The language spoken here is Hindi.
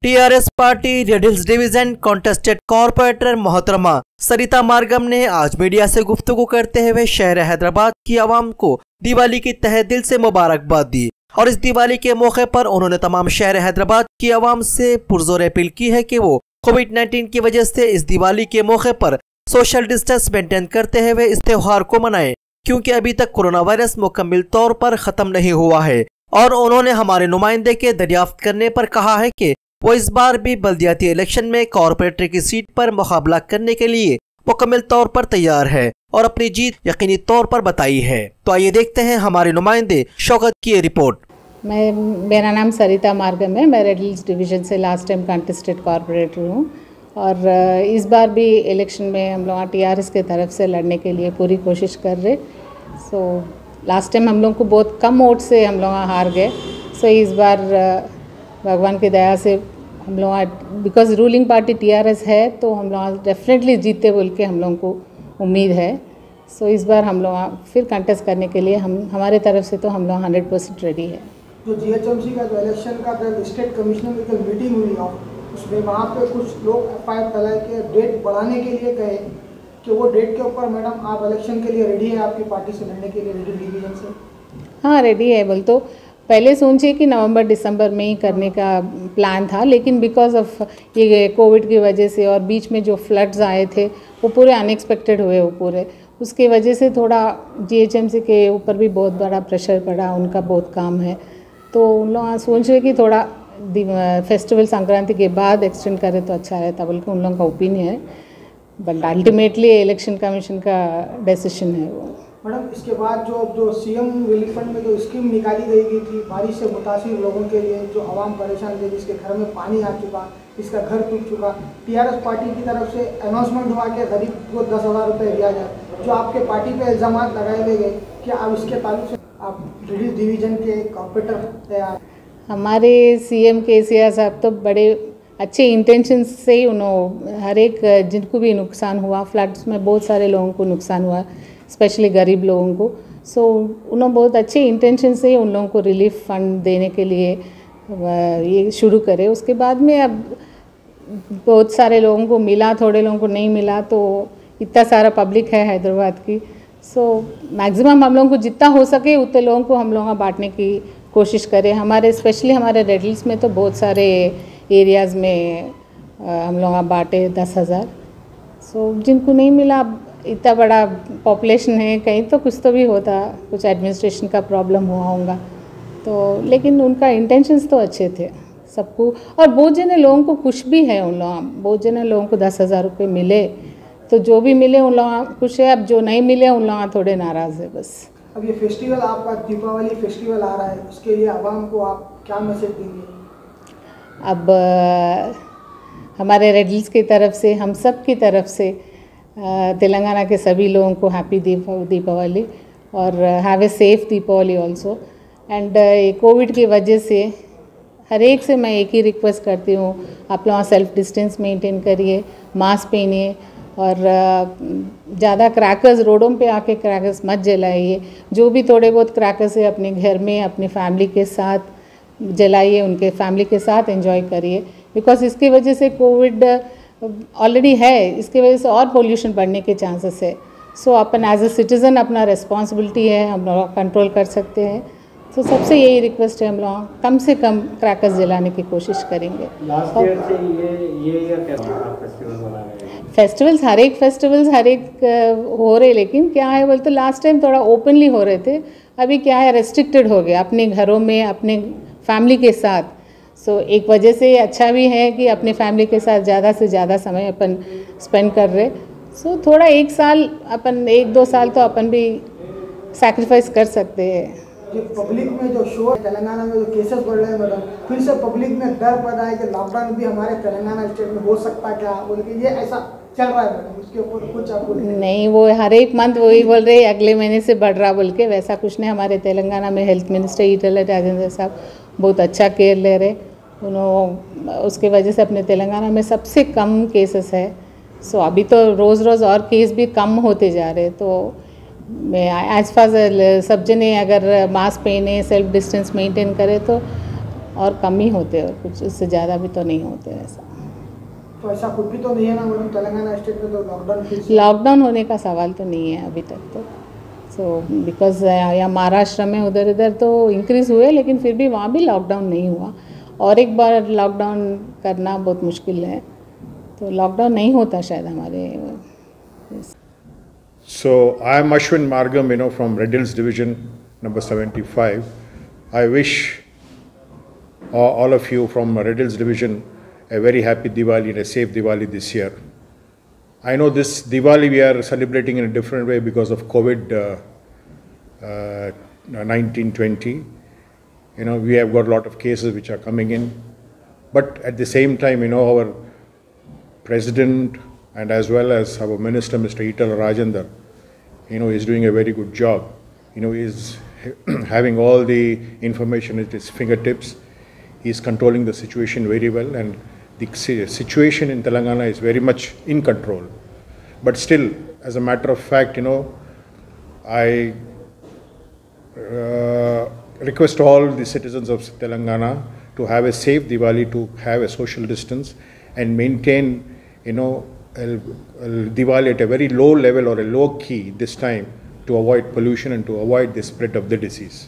TRS party red hills division contested corporator मोहतरमा सरिता मार्गम ने आज मीडिया से गुफ्तगू करते हुए शहर हैदराबाद की आवाम को दिवाली की तहे दिल से मुबारकबाद दी और इस दिवाली के मौके पर उन्होंने तमाम शहर हैदराबाद की आवाम से पुरजोर अपील की है कि वो कोविड-19 की वजह से इस दिवाली के मौके पर सोशल डिस्टेंस मेंटेन करते हुए इस त्योहार को मनाएं, क्योंकि अभी तक कोरोना वायरस मुकम्मल तौर पर खत्म नहीं हुआ है। और उन्होंने हमारे नुमाइंदे के दरियाफ्त करने पर कहा है कि वो इस बार भी बल्दियाती इलेक्शन में कॉर्पोरेटर की सीट पर मुकाबला करने के लिए मुकम्मल तौर पर तैयार है और अपनी जीत यकीनी तौर पर बताई है। तो आइए देखते हैं हमारे नुमाइंदे शौकत की रिपोर्ट। मेरा नाम सरिता मार्गम है। मैं रेड हिल्स डिवीज़न से लास्ट टाइम कंटेस्टेड कॉर्पोरेटर हूँ और इस बार भी इलेक्शन में हम लोग टीआरएस के तरफ से लड़ने के लिए पूरी कोशिश कर रहे। लास्ट टाइम हम लोग को बहुत कम वोट से हम लोग हार गए। इस बार भगवान की दया से हम लोग बिकॉज रूलिंग पार्टी टीआरएस है तो हम लोग डेफिनेटली जीते बोल के हम लोगों को उम्मीद है। इस बार हम लोग फिर कंटेस्ट करने के लिए हमारे तरफ से तो हम लोग 100% रेडी है। जो जीएचएमसी का जो इलेक्शन का स्टेट कमिश्नर की मीटिंग हुई उसमें वहाँ पे कुछ लोग एफआईआर फैलाए कि डेट बढ़ाने के लिए कहे कि वो डेट के ऊपर मैडम आप इलेक्शन के लिए रेडी है, आपकी पार्टी से लड़ने के लिए रेडी डिवीजन से? हाँ रेडी है बोल तो पहले सोचिए कि नवंबर दिसंबर में ही करने का प्लान था, लेकिन बिकॉज ऑफ ये कोविड की वजह से और बीच में जो फ्लड्स आए थे वो पूरे अनएक्सपेक्टेड हुए, वो पूरे उसके वजह से थोड़ा जीएचएमसी के ऊपर भी बहुत बड़ा प्रेशर पड़ा, उनका बहुत काम है। तो उन लोग सोच रहे कि थोड़ा फेस्टिवल संक्रांति के बाद एक्सटेंड करें तो अच्छा रहता बल्कि उन लोगों का ओपिनियन है, बट अल्टीमेटली इलेक्शन कमीशन का डिसीजन है वो। मैडम इसके बाद जो सीएम रिलीफ फंड में जो स्कीम निकाली गई थी बारिश से मुतासिर लोगों के लिए, जो आवाम परेशान थे, जिसके घर में पानी आ चुका, इसका घर टूट चुका, टीआरएस पार्टी की तरफ से अनाउंसमेंट हुआ कि गरीब को 10,000 रुपये दिया जाए। जो आपके पार्टी पे इल्ज़ाम लगाए गए कि अब इसके ताल्लुक से आप रेड डिवीजन के कॉर्पोरेटर तैयार? हमारे सीएम केसीआर साहब तो बड़े अच्छे इंटेंशन से ही उन्होंने हर एक जिनको भी नुकसान हुआ, फ्लड्स में बहुत सारे लोगों को नुकसान हुआ, स्पेशली गरीब लोगों को। उन्होंने बहुत अच्छे इंटेंशन से उन लोगों को रिलीफ फंड देने के लिए ये शुरू करे। उसके बाद में अब बहुत सारे लोगों को मिला, थोड़े लोगों को नहीं मिला, तो इतना सारा पब्लिक है हैदराबाद की। मैक्सिमम हम लोगों को जितना हो सके उतने लोगों को हम लोग बांटने की कोशिश करें। हमारे स्पेशली हमारे रेड हिल्स में तो बहुत सारे एरियाज़ में हम लोग बांटे 10,000। जिनको नहीं मिला, इतना बड़ा पॉपुलेशन है, कहीं तो कुछ तो भी होता, कुछ एडमिनिस्ट्रेशन का प्रॉब्लम हुआ होगा तो, लेकिन उनका इंटेंशंस तो अच्छे थे सबको। और बहुत जने लोगों को कुछ भी है, उन लोग बहुत जने लोगों को 10,000 रुपये मिले तो जो भी मिले उन लोग खुश है, अब जो नहीं मिले उन लोग थोड़े नाराज़ है बस। अब ये फेस्टिवल आपका दीपावली फेस्टिवल आ रहा है, उसके लिए आवाम को आप क्या मैसेज देंगे? अब हमारे रेड हिल्स की तरफ से, हम सब की तरफ से तेलंगाना के सभी लोगों को हैप्पी दीपावली और have a safe Deepavali also. And covid की वजह से हर एक से मैं एक ही रिक्वेस्ट करती हूँ, आप लोग सेल्फ डिस्टेंस मेंटेन करिए, मास्क पहनिए और ज़्यादा क्रैकर्स रोडों पे आके क्रैकर्स मत जलाइए। जो भी थोड़े बहुत क्रैकर्स है अपने घर में अपनी फैमिली के साथ जलाइए, उनके फैमिली के साथ एंजॉय करिए, बिकॉज इसकी वजह से कोविड ऑलरेडी है, इसकी वजह से और पोल्यूशन बढ़ने के चांसेस है। अपन एज ए सिटीज़न अपना रिस्पॉन्सिबिलिटी है, हम लोग कंट्रोल कर सकते हैं। सबसे यही रिक्वेस्ट है, हम लोग कम से कम क्रैकर्स जलाने की कोशिश करेंगे। लास्ट ईयर से ये ईयर क्या फेस्टिवल बना रहे हैं? फेस्टिवल्स हर एक हो रहे, लेकिन क्या है बोलते लास्ट टाइम थोड़ा ओपनली हो रहे थे, अभी क्या है रेस्ट्रिक्टेड हो गया अपने घरों में अपने फैमिली के साथ। एक वजह से अच्छा भी है कि अपने फैमिली के साथ ज़्यादा से ज़्यादा समय अपन स्पेंड कर रहे। थोड़ा 1-2 साल तो अपन भी सैक्रिफाइस कर सकते हैं। जो पब्लिक में जो शोर तेलंगाना में जो केसेस बढ़ रहे हैं मैडम, फिर से पब्लिक में डर पैदा है कि लॉकडाउन भी हमारे तेलंगाना स्टेट में हो सकता है क्या बोल के, ये ऐसा चल रहा है मैडम, उसके ऊपर कुछ आपको? नहीं, वो हर एक मंथ वही बोल रहे अगले महीने से बढ़ रहा बोल के, वैसा कुछ नहीं। हमारे तेलंगाना में हेल्थ मिनिस्टर ईटेला राजेंद्र साहब बहुत अच्छा केयर ले रहे, उन्होंने उसके वजह से अपने तेलंगाना में सबसे कम केसेस है। अभी तो रोज़ और केस भी कम होते जा रहे। तो मैं एज फार सब जने अगर मास्क पहने, सेल्फ डिस्टेंस मेंटेन करे तो और कम ही होते और कुछ उससे ज़्यादा भी तो नहीं होते ऐसा। तो ऐसा कुछ भी तो नहीं है ना मैडम तेलंगाना स्टेट में तो लॉकडाउन फिर लॉकडाउन होने का सवाल तो नहीं है अभी तक तो। सो बिकॉज या महाराष्ट्र में उधर इधर तो इंक्रीज़ हुए लेकिन फिर भी वहाँ भी लॉकडाउन नहीं हुआ और एक बार लॉकडाउन करना बहुत मुश्किल है, तो लॉकडाउन नहीं होता शायद हमारे। So I am Ashwin Margam, from Red Hills Division number 75. I wish all of you from Red Hills Division a very happy Diwali and a safe Diwali this year. I know this Diwali we are celebrating in a different way because of COVID-19-20. We have got a lot of cases which are coming in, but at the same time, our President and as well as our Minister, Mr. Itala Rajendra, is doing a very good job. Is having all the information at his fingertips. He is controlling the situation very well, and the situation in Telangana is very much in control. But still, as a matter of fact, I request all the citizens of Telangana to have a safe Diwali, to have a social distance and maintain, Diwali at a very low level or a low key this time to avoid pollution and to avoid the spread of the disease.